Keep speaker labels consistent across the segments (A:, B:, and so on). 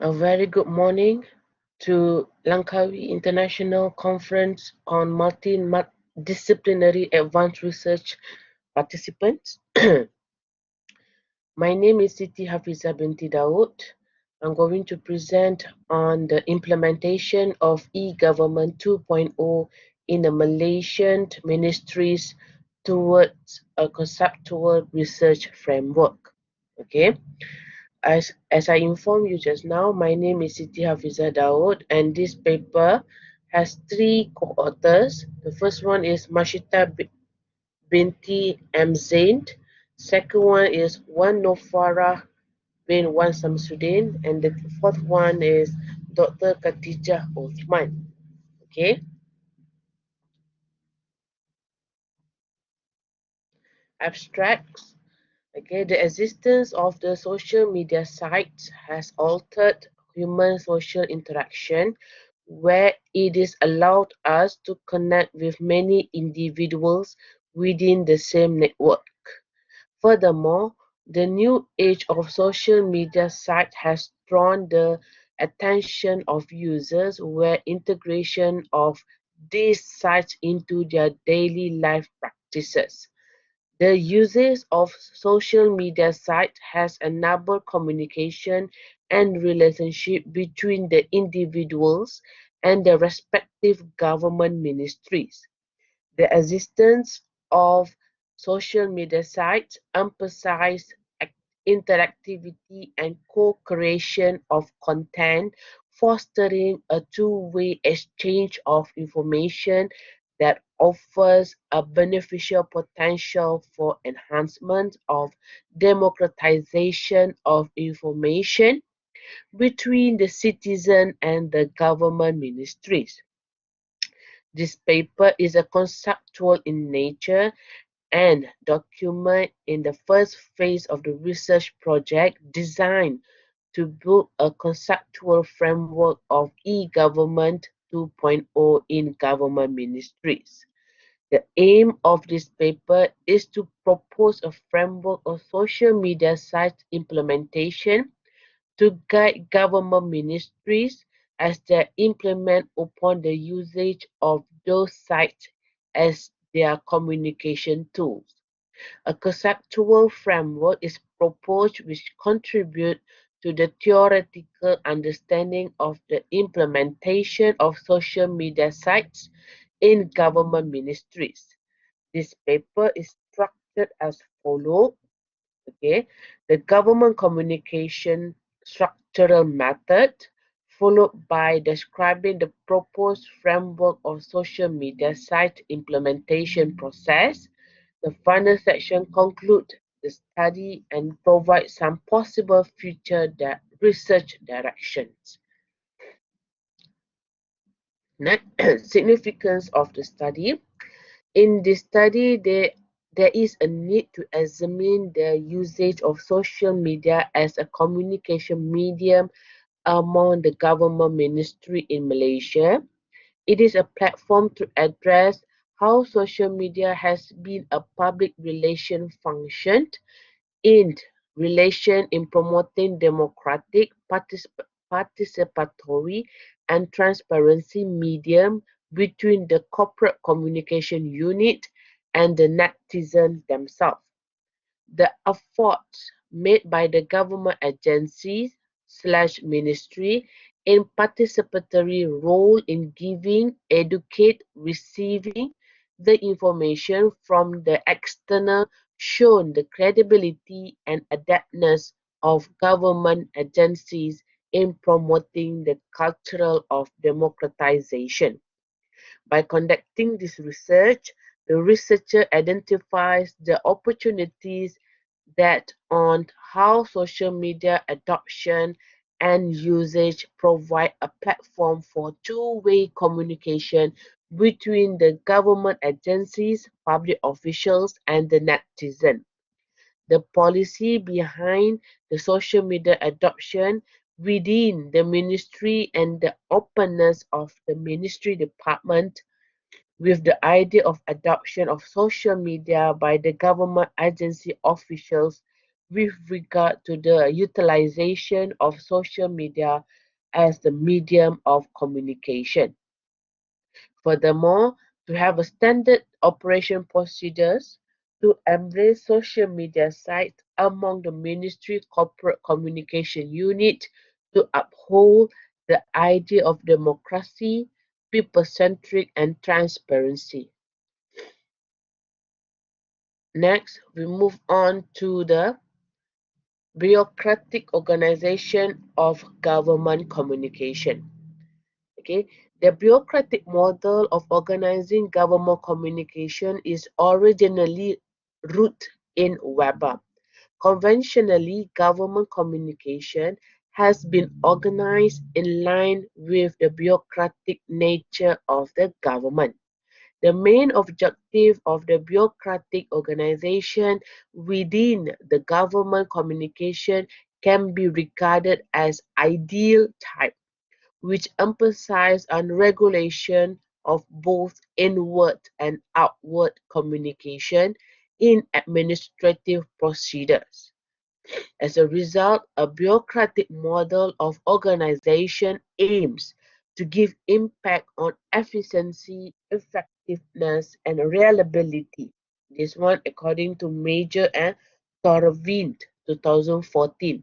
A: A very good morning to Langkawi International Conference on Multidisciplinary Advanced Research participants. My name is Siti Hafizah binti Daud. I'm going to present on the implementation of e-government 2.0 in the Malaysian ministries towards a conceptual research framework. Okay. As I informed you just now, my name is Siti Hafizah Daud, and this paper has three co-authors. The first one is Mashita binti M. Zain. Second one is Wan Nofarah bin Wan Samsudin, and the fourth one is Dr. Khatijah Othman. Okay, abstracts. Okay, the existence of the social media sites has altered human social interaction where it is allowed us to connect with many individuals within the same network. Furthermore, the new age of social media sites has drawn the attention of users where integration of these sites into their daily life practices. The usage of social media sites has enabled communication and relationship between the individuals and the respective government ministries. The existence of social media sites emphasize interactivity and co-creation of content, fostering a two-way exchange of information that offers a beneficial potential for enhancement of democratization of information between the citizen and the government ministries. This paper is a conceptual in nature and document in the first phase of the research project designed to build a conceptual framework of e-government 2.0 in government ministries. The aim of this paper is to propose a framework of social media site implementation to guide government ministries as they implement upon the usage of those sites as their communication tools. A conceptual framework is proposed which contribute to the theoretical understanding of the implementation of social media sites in government ministries. This paper is structured as follows. Okay, the government communication structural method, followed by describing the proposed framework of social media site implementation process. The final section concludes the study and provides some possible future research directions. Next, significance of the study. In this study, there is a need to examine the usage of social media as a communication medium among the government ministry in Malaysia. It is a platform to address how social media has been a public relation function in relation in promoting democratic, participatory and transparency medium between the corporate communication unit and the netizen themselves. The efforts made by the government agencies slash ministry in participatory role in giving, educate, receiving the information from the external shown the credibility and adeptness of government agencies in promoting the culture of democratization. By conducting this research, the researcher identifies the opportunities that on how social media adoption and usage provide a platform for two-way communication between the government agencies, public officials, and the netizen. The policy behind the social media adoption within the ministry and the openness of the ministry department with the idea of adoption of social media by the government agency officials with regard to the utilization of social media as the medium of communication. Furthermore, to have a standard operation procedures to embrace social media sites among the Ministry Corporate Communication Unit to uphold the idea of democracy, people-centric and transparency. Next, we move on to the bureaucratic organization of government communication. Okay, the bureaucratic model of organizing government communication is originally rooted in Weber. Conventionally, government communication has been organized in line with the bureaucratic nature of the government. The main objective of the bureaucratic organization within the government communication can be regarded as ideal type, which emphasize on regulation of both inward and outward communication in administrative procedures. As a result, a bureaucratic model of organization aims to give impact on efficiency, effectiveness, and reliability. This one according to Major and Torvind 2014.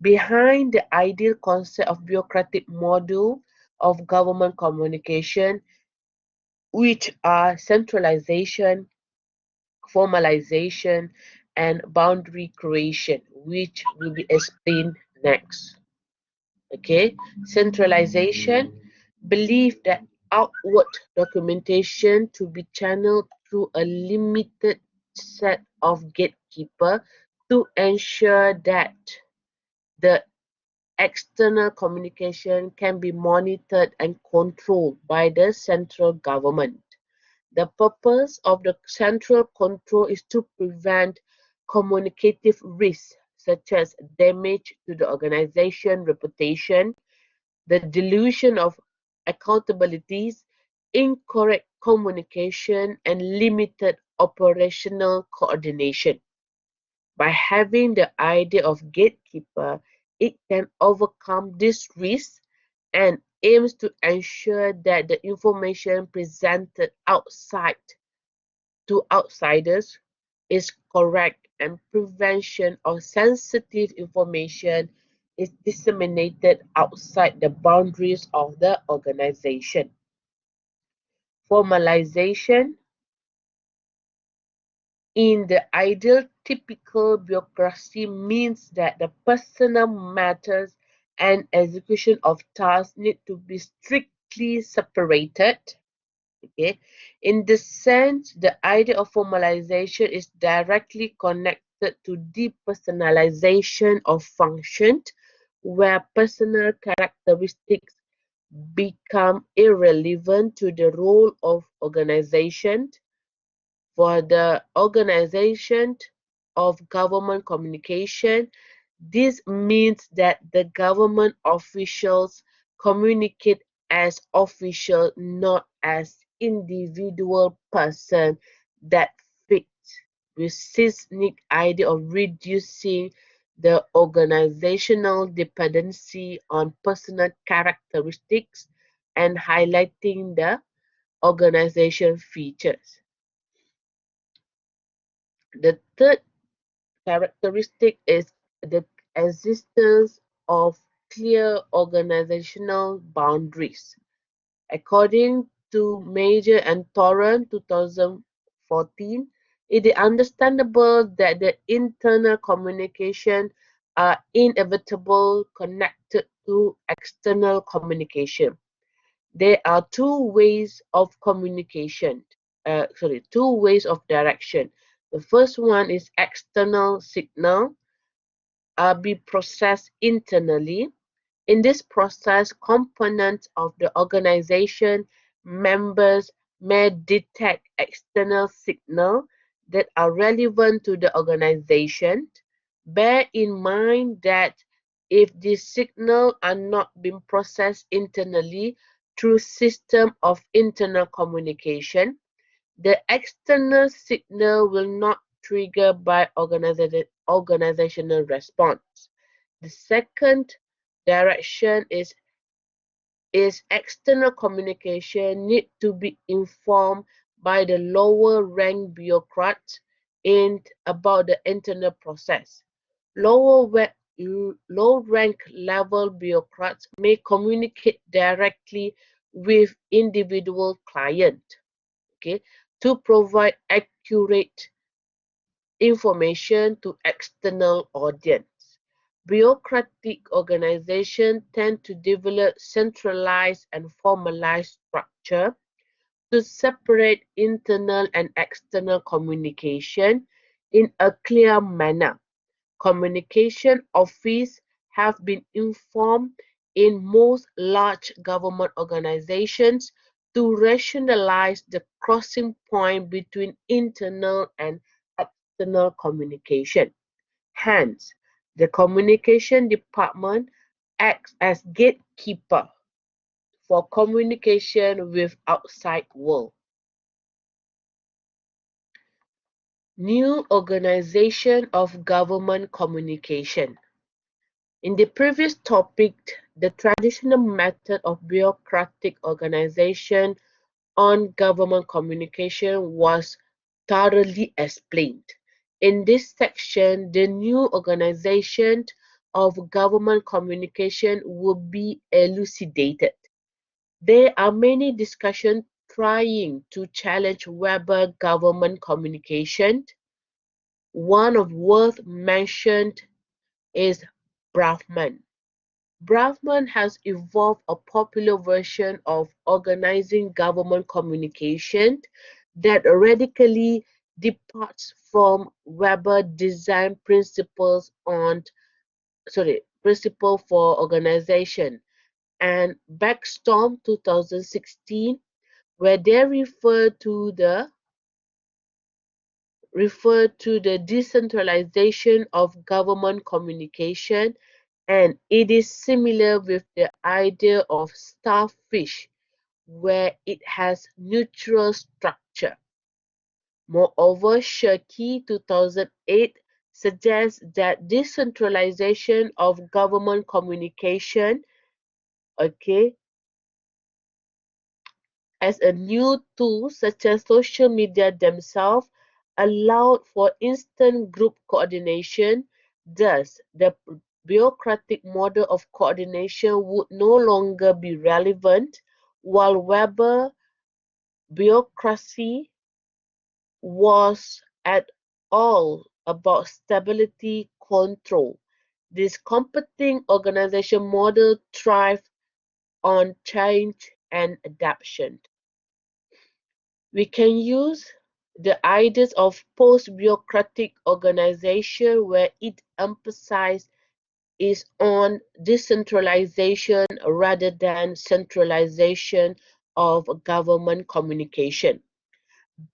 A: Behind the ideal concept of bureaucratic model of government communication, which are centralization, formalization, and boundary creation, which will be explained next. Okay, centralization, believe that outward documentation to be channeled through a limited set of gatekeepers to ensure that the external communication can be monitored and controlled by the central government. The purpose of the central control is to prevent communicative risks such as damage to the organization reputation, the dilution of accountabilities, incorrect communication, and limited operational coordination. By having the idea of gatekeeper, it can overcome this risk and aims to ensure that the information presented outside to outsiders is correct and prevention of sensitive information is disseminated outside the boundaries of the organization. Formalization in the ideal typical bureaucracy means that the personal matters and execution of tasks need to be strictly separated. Okay. In this sense, the idea of formalization is directly connected to depersonalization of functions, where personal characteristics become irrelevant to the role of organization. For the organization of government communication, this means that the government officials communicate as officials, not as individual persons that fit with Cisnic idea of reducing the organizational dependency on personal characteristics and highlighting the organization features. The third characteristic is the existence of clear organizational boundaries. According to Major and Torrent 2014, it is understandable that the internal communication are inevitable connected to external communication. There are two ways of direction. The first one is external signal be processed internally. In this process, components of the organization members may detect external signals that are relevant to the organization. Bear in mind that if these signals are not being processed internally through system of internal communication, the external signal will not triggered by organizational response. The second direction is external communication need to be informed by the lower rank bureaucrats in about the internal process. Low rank level bureaucrats may communicate directly with individual client, okay, to provide accurate information to external audience. Bureaucratic organizations tend to develop centralized and formalized structure to separate internal and external communication in a clear manner. Communication office have been informed in most large government organizations to rationalize the crossing point between internal and external communication. Hence, the communication department acts as gatekeeper for communication with outside world. New organization of government communication. In the previous topic, the traditional method of bureaucratic organization on government communication was thoroughly explained. In this section, the new organization of government communication will be elucidated. There are many discussions trying to challenge Weber government communication. One of worth mentioned is Brafman. Brafman has evolved a popular version of organizing government communication that radically departs from Weber design principle for organization, and Backstorm 2016, where they refer to the decentralization of government communication, and it is similar with the idea of starfish, where it has neutral structure. Moreover, Shirky 2008 suggests that decentralization of government communication, okay, as a new tool such as social media themselves allowed for instant group coordination. Thus, the bureaucratic model of coordination would no longer be relevant, while Weber bureaucracy was at all about stability control. This competing organization model thrived on change and adaptation. We can use the ideas of post-bureaucratic organization where it emphasizes is on decentralization rather than centralization of government communication.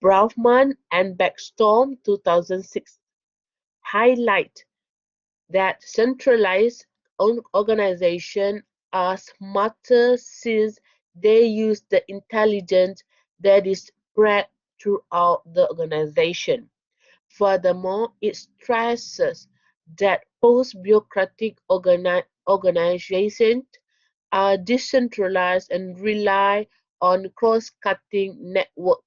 A: Braufman and Backstorm 2006 highlight that centralized organizations are smarter since they use the intelligence that is spread throughout the organization. Furthermore, it stresses that post-bureaucratic organizations are decentralized and rely on cross-cutting network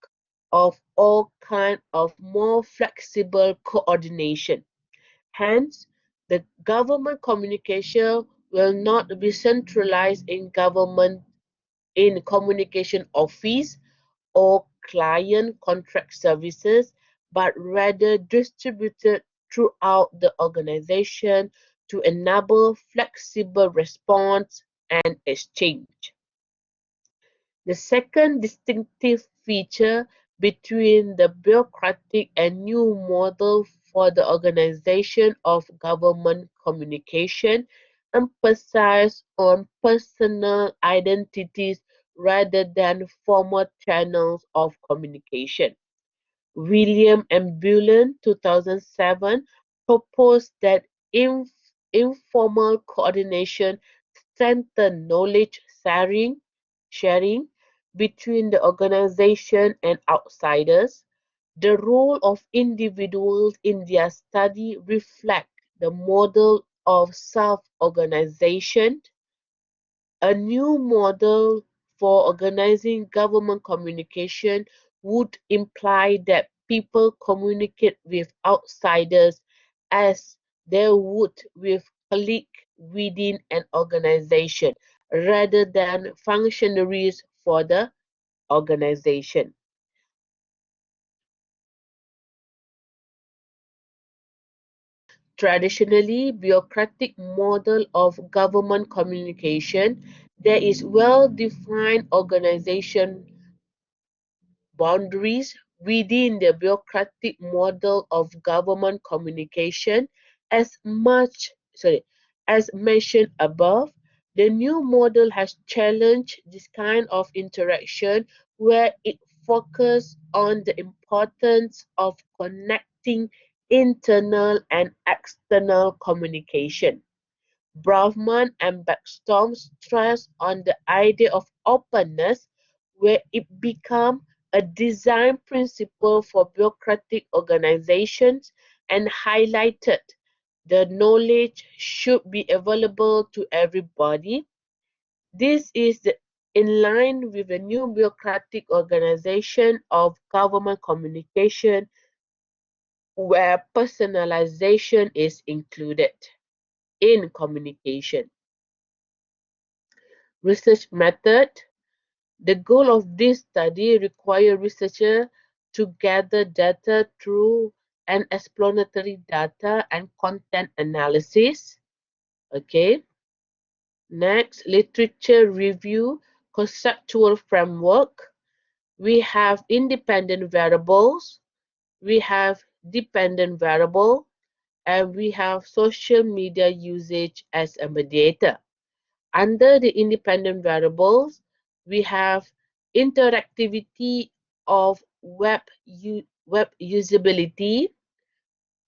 A: of all kinds of more flexible coordination. Hence, the government communication will not be centralized in communication office or client contract services, but rather distributed throughout the organization to enable flexible response and exchange. The second distinctive feature between the bureaucratic and new model for the organization of government communication emphasizes on personal identities rather than formal channels of communication. William M. Bullen, 2007, proposed that informal coordination strengthen knowledge sharing between the organization and outsiders. The role of individuals in their study reflect the model of self-organization. A new model for organizing government communication would imply that people communicate with outsiders as they would with colleagues within an organization rather than functionaries for the organization. Traditionally bureaucratic model of government communication, there is well-defined organization boundaries within the bureaucratic model of government communication as mentioned above. The new model has challenged this kind of interaction where it focuses on the importance of connecting internal and external communication. Brahman and Backstrom stress on the idea of openness, where it became a design principle for bureaucratic organizations and highlighted the knowledge should be available to everybody. This is in line with the new bureaucratic organization of government communication, where personalization is included in communication. Research method. The goal of this study requires researchers to gather data through an explanatory data and content analysis. Okay. Next, literature review, conceptual framework. We have independent variables, we have dependent variable, and we have social media usage as a mediator. Under the independent variables, we have interactivity of web usability,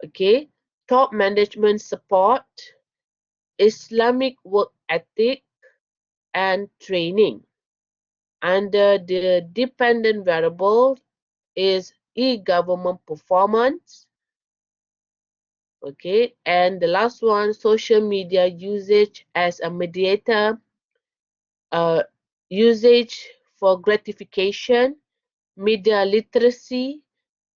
A: okay, top management support, Islamic work ethic, and training. Under the dependent variable is e-government performance, okay, and the last one, social media usage as a mediator, uh, usage for gratification, media literacy,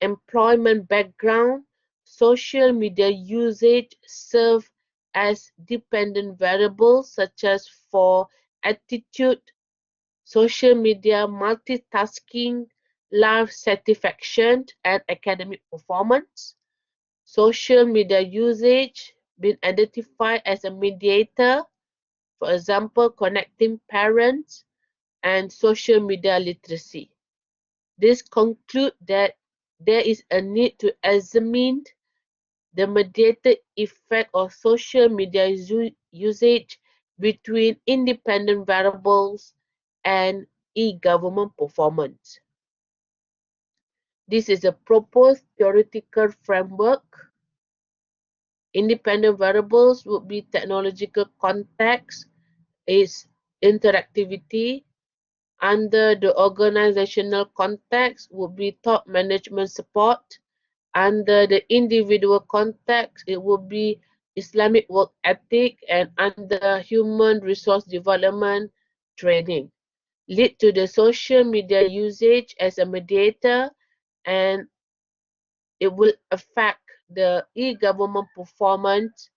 A: employment background. Social media usage serve as dependent variables such as for attitude, social media multitasking, life satisfaction, and academic performance. Social media usage been identified as a mediator, for example, connecting parents and social media literacy. This concludes that there is a need to examine the mediated effect of social media usage between independent variables and e-government performance. This is a proposed theoretical framework. Independent variables would be technological context, its interactivity. Under the organizational context would be top management support. Under the individual context, it would be Islamic work ethic, and under human resource development training. Lead to the social media usage as a mediator, and it will affect the e-government performance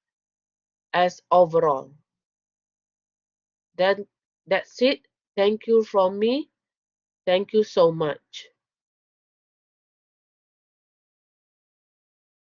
A: as overall. Then that's it. Thank you from me. Thank you so much.